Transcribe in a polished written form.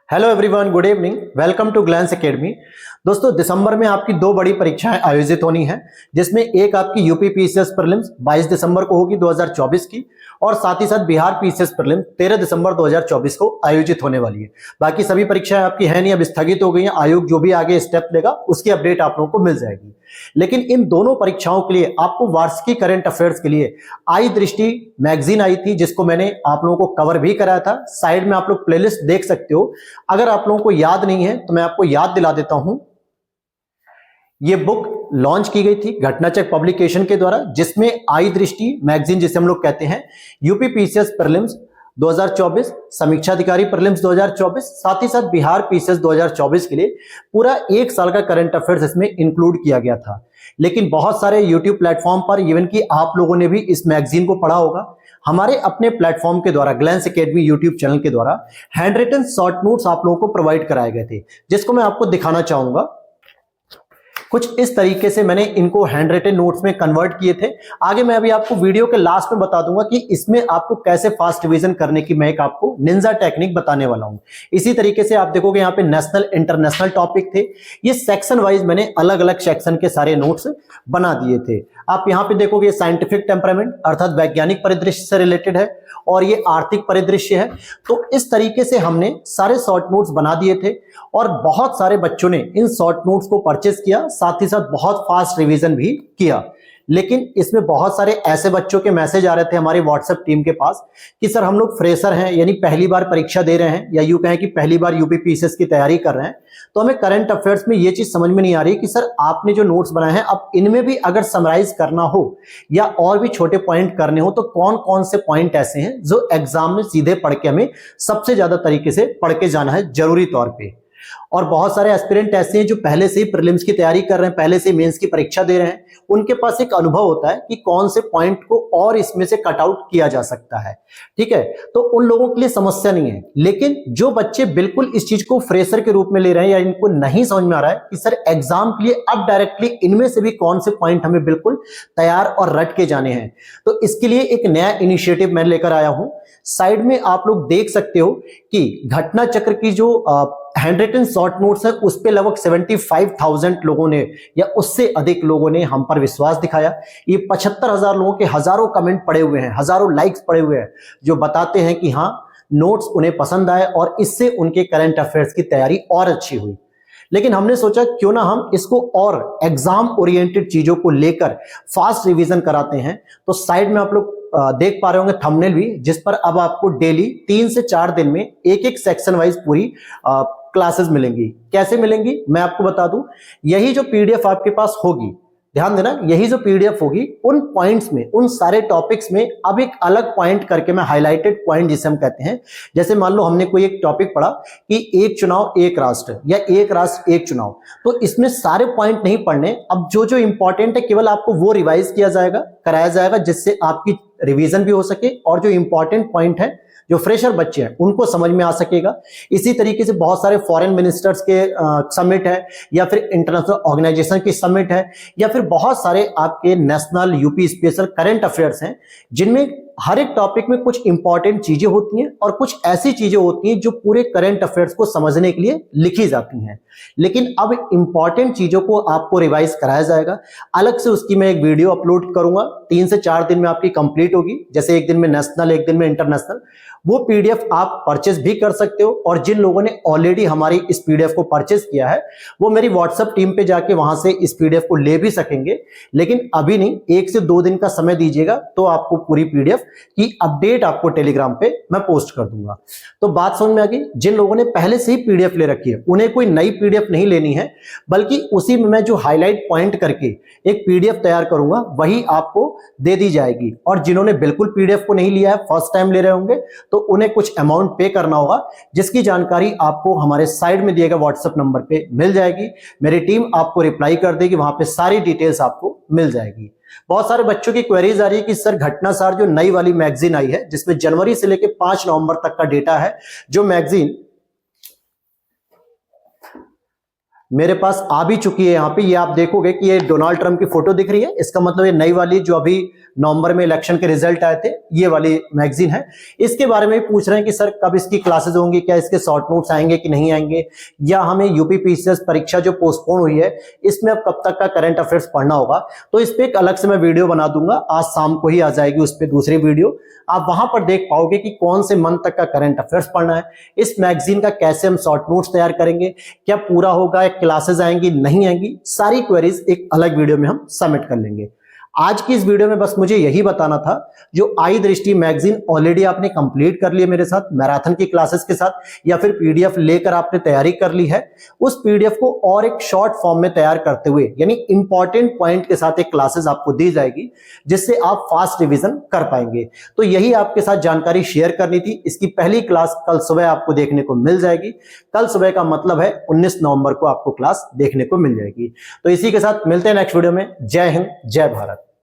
Hello everyone, good evening, welcome to Glance Academy. दोस्तों, दिसंबर में आपकी दो बड़ी परीक्षाएं आयोजित होनी है, जिसमें एक आपकी यूपी पीसीएस प्रीलिम्स 22 दिसंबर को होगी 2024 की, और साथ ही साथ बिहार पीसीएस प्रीलिम्स 13 दिसंबर 2024 को आयोजित होने वाली है। बाकी सभी परीक्षाएं आपकी है नहीं, अब स्थगित हो गई हैं। आयोग जो भी आगे स्टेप लेगा उसकी अपडेट आप लोगों को मिल जाएगी। लेकिन इन दोनों परीक्षाओं के लिए आपको वार्षिकी करंट अफेयर्स के लिए आई दृष्टि मैगजीन आई थी, जिसको मैंने आप लोगों को कवर भी कराया था। साइड में आप लोग प्लेलिस्ट देख सकते हो। अगर आप लोगों को याद नहीं है तो मैं आपको याद दिला देता हूं। ये बुक लॉन्च की गई थी घटनाचक पब्लिकेशन के द्वारा, जिसमें आई दृष्टि मैगजीन, जिसे हम लोग कहते हैं, यूपी पीसीएस प्रीलिम्स 2024, समीक्षा अधिकारी प्रीलिम्स 2024, साथ ही साथ बिहार पीसीएस 2024 के लिए पूरा एक साल का करंट अफेयर्स इसमें इंक्लूड किया गया था। लेकिन बहुत सारे यूट्यूब प्लेटफॉर्म पर, इवन कि आप लोगों ने भी इस मैगजीन को पढ़ा होगा, हमारे अपने प्लेटफॉर्म के द्वारा, ग्लैंस एकेडमी यूट्यूब चैनल के द्वारा हैंड रिटन शॉर्ट नोट्स आप लोगों को प्रोवाइड कराए गए थे, जिसको मैं आपको दिखाना चाहूंगा। कुछ इस तरीके से मैंने इनको हैंड रिटन नोट्स में कन्वर्ट किए थे। आगे मैं अभी आपको वीडियो के लास्ट में बता दूंगा कि इसमें आपको कैसे फास्ट रिवीजन करने की मैं एक आपको निंजा टेक्निक बताने वाला हूं। इसी तरीके से आप देखोगे यहाँ पे नेशनल इंटरनेशनल टॉपिक थे। ये सेक्शन वाइज मैंने अलग अलग सेक्शन के सारे नोट्स बना दिए थे। आप यहाँ पे देखोगे साइंटिफिक टेम्परामेंट अर्थात वैज्ञानिक परिदृश्य से रिलेटेड है, और ये आर्थिक परिदृश्य है। तो इस तरीके से हमने सारे शॉर्ट नोट्स बना दिए थे, और बहुत सारे बच्चों ने इन शॉर्ट नोट्स को परचेज किया, साथ ही साथ बहुत फास्ट रिवीजन भी किया। लेकिन इसमें बहुत सारे ऐसे बच्चों के मैसेज आ रहे थे हमारे व्हाट्सएप टीम के पास कि सर, हम लोग फ्रेशर हैं, यानी पहली बार परीक्षा दे रहे हैं, या यूं कहें कि पहली बार यूपी पीसीएस की तैयारी कर रहे हैं, तो हमें करंट अफेयर्स में ये चीज समझ में नहीं आ रही कि सर, आपने जो नोट्स बनाए हैं, अब इनमें भी अगर समराइज करना हो या और भी छोटे पॉइंट करने हो, तो कौन कौन से पॉइंट ऐसे हैं जो एग्जाम में सीधे पढ़ के हमें सबसे ज्यादा तरीके से पढ़ के जाना है जरूरी तौर पर। और बहुत सारे एस्पिरेंट ऐसे हैं जो पहले से ही प्रीलिम्स की तैयारी कर रहे हैं, पहले से मेंस की परीक्षा दे रहे हैं। उनके पास एक अनुभव होता है कि कौन से पॉइंट को और इसमें से कट आउट किया जा सकता है। ठीक है, तो उन लोगों के लिए समस्या नहीं है। लेकिन जो बच्चे बिल्कुल इस चीज को फ्रेशर के रूप में ले रहे हैं, या इनको नहीं समझ में आ रहा है कि सर, एग्जाम के लिए अब डायरेक्टली इनमें से भी कौन से पॉइंट हमें बिल्कुल तैयार और रट के जाने हैं, तो इसके लिए एक नया इनिशिएटिव मैं लेकर आया हूं। साइड में आप लोग देख सकते हो कि घटना चक्र की जो हैंड रिटन शॉर्ट नोट्स है, उस पे लगभग 75,000 लोगों ने या उससे अधिक लोगों ने हम पर विश्वास दिखाया। ये 75,000 लोगों के हजारों कमेंट पड़े हुए हैं, हजारों लाइक्स पड़े हुए हैं, जो बताते हैं कि हाँ, नोट्स उन्हें पसंद आए और इससे उनके करंट अफेयर्स की तैयारी और अच्छी हुई। लेकिन हमने सोचा क्यों ना हम इसको और एग्जाम ओरिएंटेड चीजों को लेकर फास्ट रिवीजन कराते हैं। तो साइड में आप लोग देख पा रहे होंगे थंबनेल भी, जिस पर अब आपको डेली 3 से 4 दिन में एक एक सेक्शन वाइज पूरी क्लासेस मिलेंगी। कैसे मिलेंगी मैं आपको बता दूं। यही जो पीडीएफ आपके पास होगी, ध्यान देना, यही जो पीडीएफ होगी, उन पॉइंट्स में, उन सारे टॉपिक्स में अब एक अलग पॉइंट करके मैं हाईलाइटेड पॉइंट जिसे हम कहते हैं, जैसे मान लो हमने कोई एक टॉपिक पढ़ा कि एक चुनाव एक राष्ट्र या एक राष्ट्र एक चुनाव, तो इसमें सारे पॉइंट नहीं पढ़ने। अब जो जो इंपॉर्टेंट है केवल आपको वो रिवाइज किया जाएगा, कराया जाएगा, जिससे आपकी रिवीजन भी हो सके और जो इंपॉर्टेंट पॉइंट है, जो फ्रेशर बच्चे हैं, उनको समझ में आ सकेगा। इसी तरीके से बहुत सारे फॉरेन मिनिस्टर्स के समिट है, या फिर इंटरनेशनल ऑर्गेनाइजेशन की समिट है, या फिर बहुत सारे आपके national UP special current affairs हैं, जिनमें हर एक टॉपिक में कुछ इंपॉर्टेंट चीजें होती हैं और कुछ ऐसी चीजें होती हैं जो पूरे करंट अफेयर्स को समझने के लिए लिखी जाती हैं। लेकिन अब इंपॉर्टेंट चीजों को आपको रिवाइज कराया जाएगा। अलग से उसकी मैं एक वीडियो अपलोड करूंगा, 3 से 4 दिन में आपकी कंप्लीट होगी। जैसे एक दिन में नेशनल, एक दिन में इंटरनेशनल। वो पीडीएफ आप परचेज भी कर सकते हो, और जिन लोगों ने ऑलरेडी हमारी इस पीडीएफ को परचेज किया है, वो मेरी व्हाट्सएप टीम पे जाके वहां से इस पीडीएफ को ले भी सकेंगे। लेकिन अभी नहीं, 1 से 2 दिन का समय दीजिएगा, तो आपको पूरी पीडीएफ की अपडेट आपको टेलीग्राम पे मैं पोस्ट कर दूंगा। तो बात समझ में आ गई। जिन लोगों ने पहले से ही पीडीएफ ले रखी है, उन्हें कोई नई पीडीएफ नहीं लेनी है, बल्कि उसी में मैं जो हाईलाइट पॉइंट करके एक पीडीएफ तैयार करूंगा, वही आपको दे दी जाएगी। और जिन्होंने बिल्कुल पीडीएफ को नहीं लिया है, फर्स्ट टाइम ले रहे होंगे, तो उन्हें कुछ अमाउंट पे करना होगा, जिसकी जानकारी आपको हमारे साइड में दिए गए व्हाट्सएप नंबर पे मिल जाएगी। मेरी टीम आपको रिप्लाई कर देगी, वहां पे सारी डिटेल्स आपको मिल जाएगी। बहुत सारे बच्चों की क्वेरीज आ रही है कि सर, घटनासार जो नई वाली मैगजीन आई है, जिसमें जनवरी से लेकर 5 नवंबर तक का डेटा है, जो मैगजीन मेरे पास आ भी चुकी है। यहाँ पे ये आप देखोगे कि ये डोनाल्ड ट्रंप की फोटो दिख रही है, इसका मतलब ये नई वाली जो अभी नवंबर में इलेक्शन के रिजल्ट आए थे, ये वाली मैगजीन है। इसके बारे में पूछ रहे हैं कि सर कब इसकी क्लासेस होंगी, क्या इसके शॉर्ट नोट्स आएंगे कि नहीं आएंगे, या हमें यूपीपीसीएस परीक्षा जो पोस्टपोन हुई है इसमें अब कब तक का करंट अफेयर्स पढ़ना होगा। तो इस पे एक अलग से मैं वीडियो बना दूंगा, आज शाम को ही आ जाएगी उस पर दूसरी वीडियो। आप वहां पर देख पाओगे कि कौन से मंथ तक का करंट अफेयर्स पढ़ना है, इस मैगजीन का कैसे हम शॉर्ट नोट्स तैयार करेंगे, क्या पूरा होगा, क्लासेस आएंगी नहीं आएंगी, सारी क्वेरीज एक अलग वीडियो में हम सबमिट कर लेंगे। आज की इस वीडियो में बस मुझे यही बताना था, जो आई दृष्टि मैगजीन ऑलरेडी आपने कंप्लीट कर ली है मेरे साथ मैराथन की क्लासेस के साथ, या फिर पीडीएफ लेकर आपने तैयारी कर ली है, उस पीडीएफ को और एक शॉर्ट फॉर्म में तैयार करते हुए, यानी इंपॉर्टेंट पॉइंट के साथ एक क्लासेस आपको दी जाएगी, जिससे आप फास्ट रिवीजन कर पाएंगे। तो यही आपके साथ जानकारी शेयर करनी थी। इसकी पहली क्लास कल सुबह आपको देखने को मिल जाएगी। कल सुबह का मतलब है 19 नवंबर को आपको क्लास देखने को मिल जाएगी। तो इसी के साथ मिलते हैं नेक्स्ट वीडियो में। जय हिंद, जय भारत।